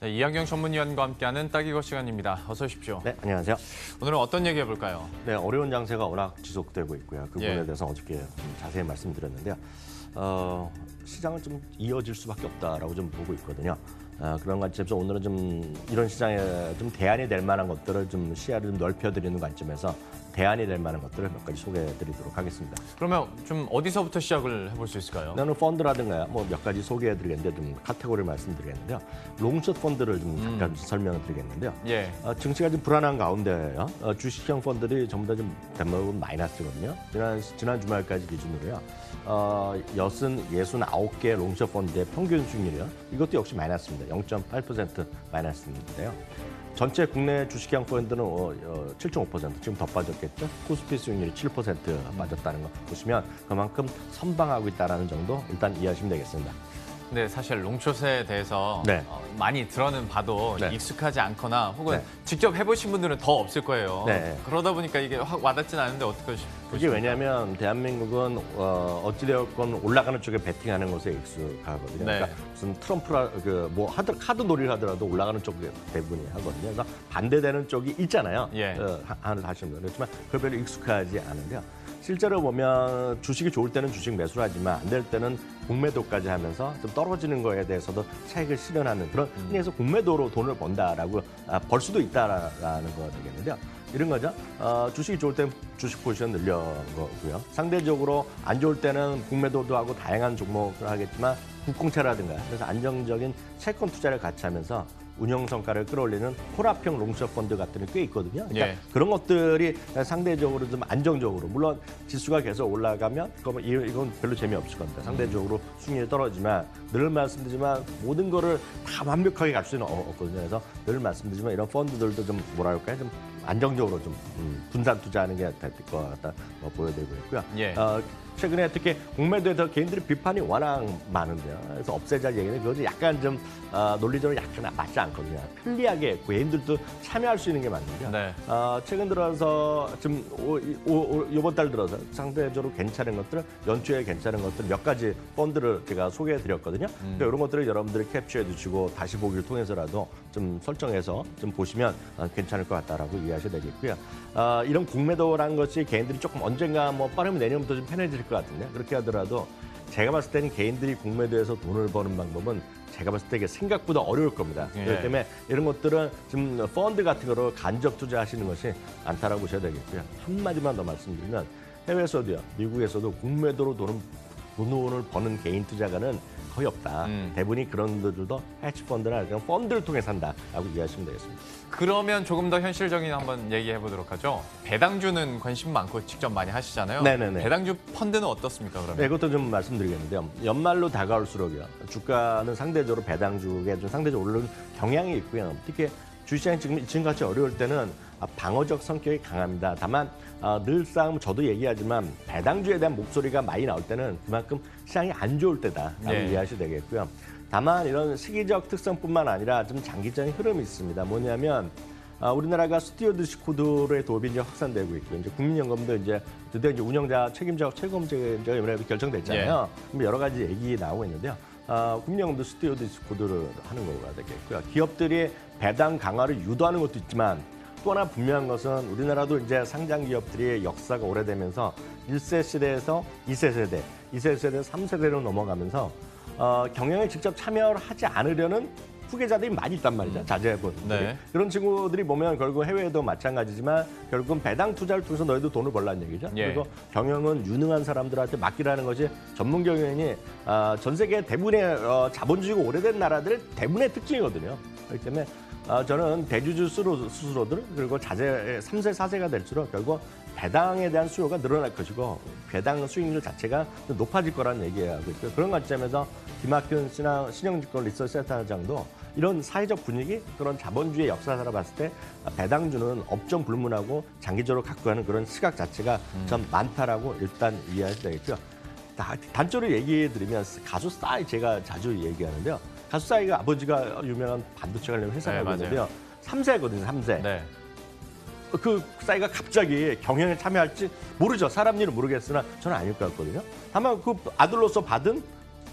네, 이한경 전문위원과 함께하는 따기거 시간입니다. 어서 오십시오. 네, 안녕하세요. 오늘은 어떤 얘기 해볼까요? 네, 어려운 장세가 워낙 지속되고 있고요. 그 부분에 예. 대해서 어저께 좀 자세히 말씀드렸는데요. 시장은 좀 이어질 수밖에 없다라고 좀 보고 있거든요. 그런 관점에서 오늘은 좀 이런 시장에 좀 대안이 될 만한 것들을 좀 시야를 좀 넓혀드리는 관점에서 대안이 될 만한 것들을 몇 가지 소개해드리도록 하겠습니다. 그러면 좀 어디서부터 시작을 해볼 수 있을까요? 나는 펀드라든가 뭐 몇 가지 소개해드리겠는데 좀 카테고리를 말씀드리겠는데요. 롱숏 펀드를 좀 잠깐 설명을 드리겠는데요. 예. 증시가 좀 불안한 가운데요. 주식형 펀드들이 전부 다 좀 대부분 마이너스거든요. 지난 주말까지 기준으로요. 69개 롱숏 펀드의 평균 수익률이요. 이것도 역시 마이너스입니다. 0.8% 마이너스인데요. 전체 국내 주식형 펀드는 7.5% 지금 더 빠졌겠죠. 코스피 수익률이 7% 빠졌다는 거 보시면 그만큼 선방하고 있다는 정도 일단 이해하시면 되겠습니다. 근데 사실 롱숏에 대해서 네. 많이 들어는 봐도 네. 익숙하지 않거나 혹은 네. 직접 해보신 분들은 더 없을 거예요. 네. 그러다 보니까 이게 확 와닿진 않은데 어떻게 그게 왜냐하면 대한민국은 어찌되었건 올라가는 쪽에 베팅하는 것에 익숙하거든요. 네. 그러니까 무슨 트럼프라 카드 놀이를 하더라도 올라가는 쪽에 대부분이 하거든요. 그래서 반대되는 쪽이 있잖아요. 예. 하시는 분들 그렇지만 그 별로 익숙하지 않은데요. 실제로 보면 주식이 좋을 때는 주식 매수를 하지만 안 될 때는 공매도까지 하면서 좀 떨어지는 거에 대해서도 차익을 실현하는 그런 의미에서 공매도로 돈을 번다라고 벌 수도 있다라는 거 되겠는데요. 이런 거죠. 주식이 좋을 때는 주식 포지션 늘려거고요. 상대적으로 안 좋을 때는 공매도도 하고 다양한 종목을 하겠지만 국공채라든가 그래서 안정적인 채권 투자를 같이 하면서 운영 성과를 끌어올리는 콜합형 롱숏 펀드 같은 게 꽤 있거든요. 그러니까 예. 그런 것들이 상대적으로 좀 안정적으로 물론 지수가 계속 올라가면 그러면 이건 별로 재미없을 겁니다. 상대적으로 수익률이 떨어지만 늘 말씀드리지만 모든 거를 다 완벽하게 갈 수는 없거든요. 그래서 늘 말씀드리지만 이런 펀드들도 좀 뭐랄까요? 좀 안정적으로 좀 분산 투자하는 게 될 것 같다 보여드리고 있고요. 예. 최근에 특히 공매도에서 개인들의 비판이 워낙 많은데요. 그래서 없애자 얘기는 그것이 약간 좀 논리적으로 약간 맞지 않거든요. 편리하게 개인들도 참여할 수 있는 게 맞는데요. 네. 최근 들어서 좀 이번 달 들어서 상대적으로 괜찮은 것들, 연초에 괜찮은 것들 몇 가지 펀드를 제가 소개해드렸거든요. 그러니까 이런 것들을 여러분들이 캡처해 두시고 다시 보기를 통해서라도 좀 설정해서 좀 보시면 괜찮을 것 같다라고 이해하셔야 되겠고요. 이런 공매도라는 것이 개인들이 조금 언젠가 뭐 빠르면 내년부터 좀 편해질 것 같은데 그렇게 하더라도 제가 봤을 때는 개인들이 공매도에서 돈을 버는 방법은 제가 봤을 때 이게 생각보다 어려울 겁니다. 예. 그렇기 때문에 이런 것들은 좀 펀드 같은 거로 간접 투자하시는 것이 않다라고 보셔야 되겠고요. 한마디만 더 말씀드리면 해외에서도요, 미국에서도 공매도로 돈을 버는 개인 투자가는 거의 없다. 대부분이 그런 분들도 해치펀드나 그냥 펀드를 통해 산다라고 이해하시면 되겠습니다. 그러면 조금 더 현실적인 한번 얘기해 보도록 하죠. 배당주는 관심 많고 직접 많이 하시잖아요. 네네네. 배당주 펀드는 어떻습니까, 그러면? 네, 이것도 좀 말씀드리겠는데요. 연말로 다가올수록요, 주가는 상대적으로 배당주에 좀 상대적으로 오르는 경향이 있고요. 특히 주시장이 지금같이 어려울 때는 방어적 성격이 강합니다. 다만 늘상 저도 얘기하지만 배당주에 대한 목소리가 많이 나올 때는 그만큼 시장이 안 좋을 때다라고 네. 이해하셔야 되겠고요. 다만 이런 시기적 특성뿐만 아니라 좀 장기적인 흐름이 있습니다. 뭐냐면 우리나라가 스튜어드십 코드의 도입이 이제 확산되고 있고 이제 국민연금도 이제 드디어 이제 운영자 책임자와 최고임자가 이번에 결정됐잖아요. 그럼 여러 가지 얘기 나오고 있는데요. 국민연금도 스튜어드십 코드를 하는 거가 되겠고요. 기업들이 배당 강화를 유도하는 것도 있지만 또 하나 분명한 것은 우리나라도 이제 상장 기업들이 역사가 오래되면서 1세 시대에서 2세 세대, 2세 세대, 3세대로 넘어가면서 경영에 직접 참여를 하지 않으려는 후계자들이 많이 있단 말이죠. 자제분. 네. 그런 친구들이 보면 결국 해외에도 마찬가지지만 결국은 배당 투자를 통해서 너희도 돈을 벌라는 얘기죠. 예. 그리고 경영은 유능한 사람들한테 맡기라는 것이 전문 경영이 전 세계 대부분의 자본주의가 오래된 나라들의 대부분의 특징이거든요. 그렇기 때문에 저는 대주주 스스로들 그리고 자제 3세, 4세가 될수록 결국 배당에 대한 수요가 늘어날 것이고 배당 수익률 자체가 높아질 거라는 얘기하고 있고요. 그런 관점에서 김학균 신영증권 리서치 센터장도 이런 사회적 분위기, 그런 자본주의 역사를 봤을 때 배당주는 업종 불문하고 장기적으로 갖고 가는 그런 시각 자체가 좀 많다라고 일단 이해하셔야 되겠고요. 단적으로 얘기해 드리면 가수 싸이 제가 자주 얘기하는데요. 가수 싸이가 아버지가 유명한 반도체 관련 회사가 네, 있는데요. 3세거든요, 3세. 네. 그 싸이가 갑자기 경영에 참여할지 모르죠. 사람 일은 모르겠으나 저는 아닐 것 같거든요. 다만 그 아들로서 받은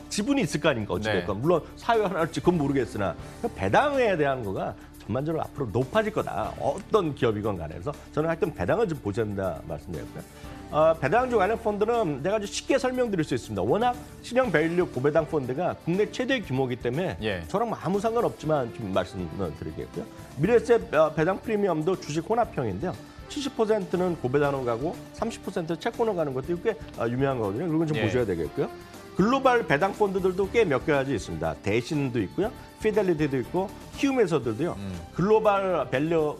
지분이 있을 거 아닙니까? 어찌됐건. 네. 물론 사유 하나일지 그건 모르겠으나 배당에 대한 거가 전반적으로 앞으로 높아질 거다. 어떤 기업이건 간에. 그래서 저는 하여튼 배당을 좀 보셔야 된다 말씀드렸고요. 배당주 관련 펀드는 내가 아주 쉽게 설명드릴 수 있습니다. 워낙 신형 밸류 고배당 펀드가 국내 최대 규모이기 때문에 예. 저랑 아무 상관없지만 좀 말씀을 드리겠고요. 미래세 배당 프리미엄도 주식 혼합형인데요. 70%는 고배당으로 가고 30% 채권으로 가는 것도 꽤 유명한 거거든요. 그런 건 좀 예. 보셔야 되겠고요. 글로벌 배당 펀드들도 꽤 몇 가지 있습니다. 대신도 있고요. 피델리티도 있고 키움에서들도요. 글로벌 밸류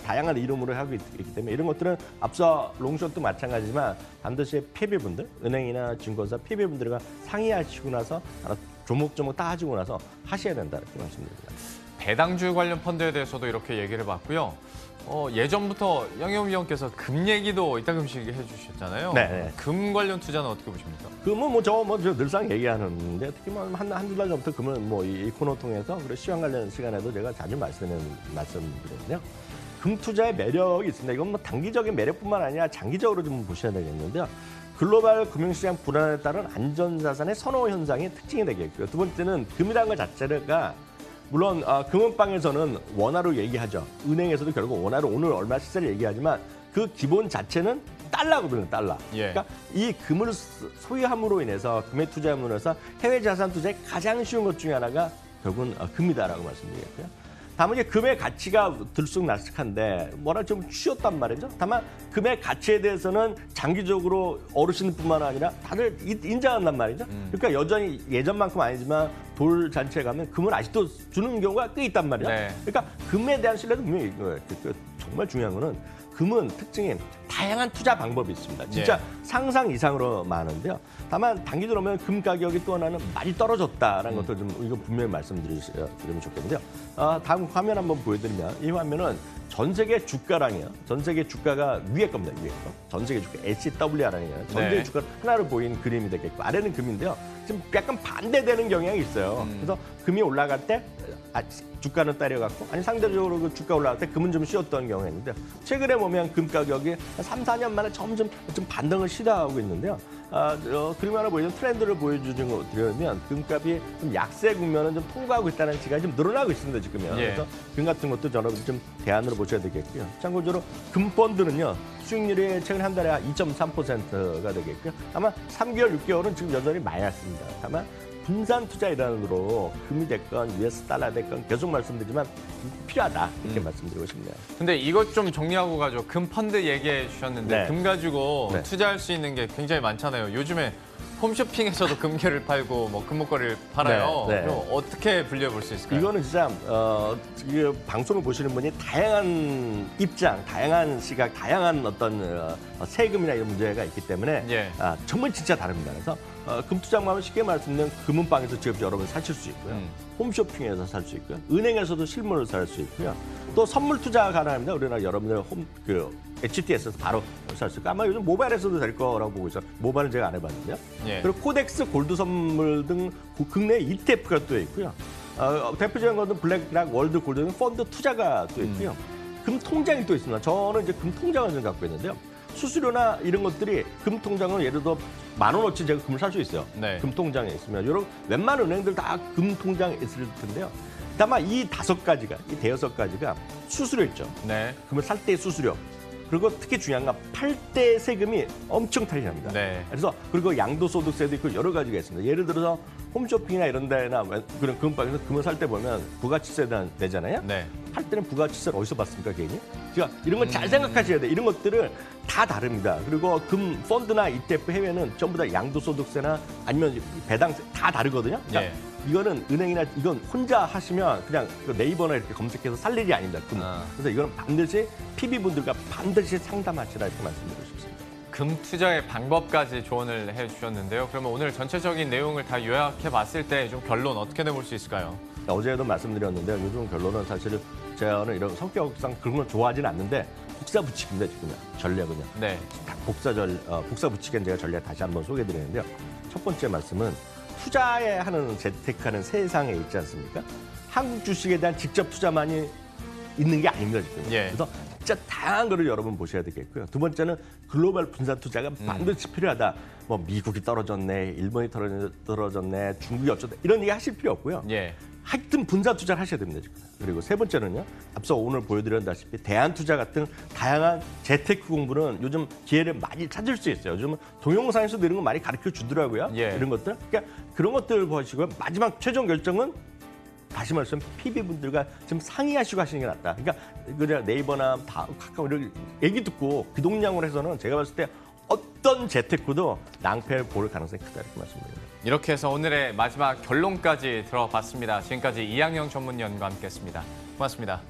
다양한 이름으로 하고 있기 때문에 이런 것들은 앞서 롱숏도 마찬가지지만 반드시 PB분들, 은행이나 증권사 PB분들과 상의하시고 나서 조목조목 따지고 나서 하셔야 된다 이렇게 말씀드립니다. 배당주 관련 펀드에 대해서도 이렇게 얘기를 해봤고요. 예전부터 영영 위원께서 금 얘기도 이따금씩 해주셨잖아요. 네. 금 관련 투자는 어떻게 보십니까? 금은 저 늘상 얘기하는데 특히 한두 달 전부터 금은 이 코너 통해서 그리고 시황 관련 시간에도 제가 자주 말씀드리는데요. 금 투자의 매력이 있습니다. 이건 단기적인 매력뿐만 아니라 장기적으로 좀 보셔야 되겠는데요. 글로벌 금융시장 불안에 따른 안전자산의 선호 현상이 특징이 되겠고요. 두 번째는 금이라는 것 자체가 물론 금은방에서는 원화로 얘기하죠. 은행에서도 결국 원화로 오늘 얼마 시세를 얘기하지만 그 기본 자체는 달러거든요. 달러. 예. 그러니까 이 금을 소유함으로 인해서 금에 투자함으로 해서 해외 자산 투자의 가장 쉬운 것 중에 하나가 결국은 금이다라고 말씀드리겠고요. 다만 이제 금의 가치가 들쑥날쑥한데 뭐라 좀 쉬었단 말이죠. 다만 금의 가치에 대해서는 장기적으로 어르신뿐만 아니라 다들 인정한단 말이죠. 그러니까 여전히 예전만큼 아니지만 돌 잔치에 가면 금을 아직도 주는 경우가 꽤 있단 말이에요. 네. 그러니까 금에 대한 신뢰도 분명히 이거예요. 정말 중요한 거는 금은 특징이 다양한 투자 방법이 있습니다. 진짜 상상 이상으로 많은데요. 다만 단기적으로 보면 금 가격이 또 하나는 많이 떨어졌다라는 것도 좀 이거 분명히 말씀드리면 좋겠는데요. 다음 화면 한번 보여드리면 이 화면은 전 세계 주가랑이에요. 전 세계 주가가 위에 겁니다. 위에 거. 전 세계 주가 SWR이에요. 전 세계 주가 하나로 보이는 그림이 되겠고 아래는 금인데요. 지금 약간 반대되는 경향이 있어요. 그래서 금이 올라갈 때 주가는 따라갔고 아니 상대적으로 그 주가 올라갈 때 금은 좀 쉬었던 경우가 있는데 최근에 보면 금 가격이 한 3, 4년 만에 점점 좀 반등을 시도하고 있는데요. 그림 하나 보여주는 트렌드를 보여주면 금값이 좀 약세 국면은 좀 통과하고 있다는 시각이 좀 늘어나고 있습니다. 지금요. 예. 그래서 금 같은 것도 여러분 좀 대안으로 보셔야 되겠고요. 참고적으로 금 펀드는요. 수익률이 최근 한 달에 2.3%가 되겠고요. 아마 3개월, 6개월은 지금 여전히 마이너스입니다. 다만 분산 투자 일환으로 금이 됐건 US 달러 됐건 계속 말씀드리지만 필요하다 이렇게 말씀드리고 싶네요. 근데 이것 좀 정리하고 가죠. 금 펀드 얘기해 주셨는데 네. 금 가지고 네. 투자할 수 있는 게 굉장히 많잖아요. 요즘에 홈쇼핑에서도 금괴를 팔고 뭐 금목걸이를 팔아요. 네. 그럼 어떻게 분류해 볼 수 있을까요? 이거는 진짜 이 방송을 보시는 분이 다양한 입장, 다양한 시각, 다양한 어떤 세금이나 이런 문제가 있기 때문에 예. 정말 진짜 다릅니다. 그래서 금투자만 하면 쉽게 말씀드리면 금은방에서 직접 여러분 사실 수 있고요. 홈쇼핑에서 살 수 있고요. 은행에서도 실물을 살 수 있고요. 또 선물 투자가 가능합니다. 우리나라 여러분들 HTS에서 바로 살 수 있고 아마 요즘 모바일에서도 될 거라고 보고 있어요. 모바일은 제가 안 해봤는데요. 예. 그리고 코덱스 골드 선물 등 국내 ETF가 또 있고요. 대표적인 것은 블랙락 월드 골드 등 펀드 투자가 또 있고요. 금 통장이 또 있습니다. 저는 이제 금 통장을 좀 갖고 있는데요. 수수료나 이런 것들이 금 통장은 예를 들어 10,000원어치 제가 금을 살 수 있어요. 네. 금 통장에 있으면 이런 웬만한 은행들 다 금 통장에 있을 텐데요. 다만 이 5가지가 이 대여섯 가지가 수수료 있죠. 네. 금을 살 때 수수료. 그리고 특히 중요한 건 팔 때 세금이 엄청 탈리합니다. 네. 그래서 그리고 양도소득세도 있고 여러 가지가 있습니다. 예를 들어서 홈쇼핑이나 이런 데나 그런 금방에서 금을 살 때 보면 부가치세 내잖아요. 네. 할 때는 부가치세를 어디서 받습니까, 개인이? 그러니까 이런 건 잘 생각하셔야 돼요. 이런 것들을 다 다릅니다. 그리고 금 펀드나 ETF 해외는 전부 다 양도소득세나 아니면 배당세 다 다르거든요. 그러니까 예. 이거는 은행이나 이건 혼자 하시면 그냥 네이버나 이렇게 검색해서 살 일이 아닙니다. 그래서 이거는 반드시 PB분들과 반드시 상담하시라 이렇게 말씀드리고 싶습니다. 금 투자의 방법까지 조언을 해주셨는데요. 그러면 오늘 전체적인 내용을 다 요약해 봤을 때 좀 결론 어떻게 내볼 수 있을까요? 어제도 말씀드렸는데 요즘 결론은 사실 저는 이런 성격상 그런 걸 좋아하지는 않는데 복사 붙이기입니다. 지금 전략은요. 네. 복사 붙이기엔 제가 전략 다시 한번 소개해드리는데요. 첫 번째 말씀은 투자에 하는 재테크하는 세상에 있지 않습니까? 한국 주식에 대한 직접 투자만이 있는 게 아닙니다. 지금. 예. 그래서 진짜 다양한 거를 여러분 보셔야 되겠고요. 두 번째는 글로벌 분산 투자가 반드시 필요하다. 뭐 미국이 떨어졌네, 일본이 떨어졌네, 중국이 어쩌다 이런 얘기 하실 필요 없고요. 예. 하여튼 분산 투자를 하셔야 됩니다. 지금. 그리고 세 번째는요. 앞서 오늘 보여드렸다시피 대한투자 같은 다양한 재테크 공부는 요즘 기회를 많이 찾을 수 있어요. 요즘 동영상에서도 이런 거 많이 가르쳐 주더라고요. 예. 이런 것들. 그러니까 그런 것들 보시고요. 마지막 최종 결정은 다시 말씀 PB분들과 좀 상의하시고 하시는 게 낫다. 그러니까 그냥 네이버나 카카오 이런 얘기 듣고 비동량으로 해서는 제가 봤을 때 어떤 재테크도 낭패를 볼 가능성이 크다 이렇게 말씀드립니다. 이렇게 해서 오늘의 마지막 결론까지 들어봤습니다. 지금까지 이항영 전문위원과 함께했습니다. 고맙습니다.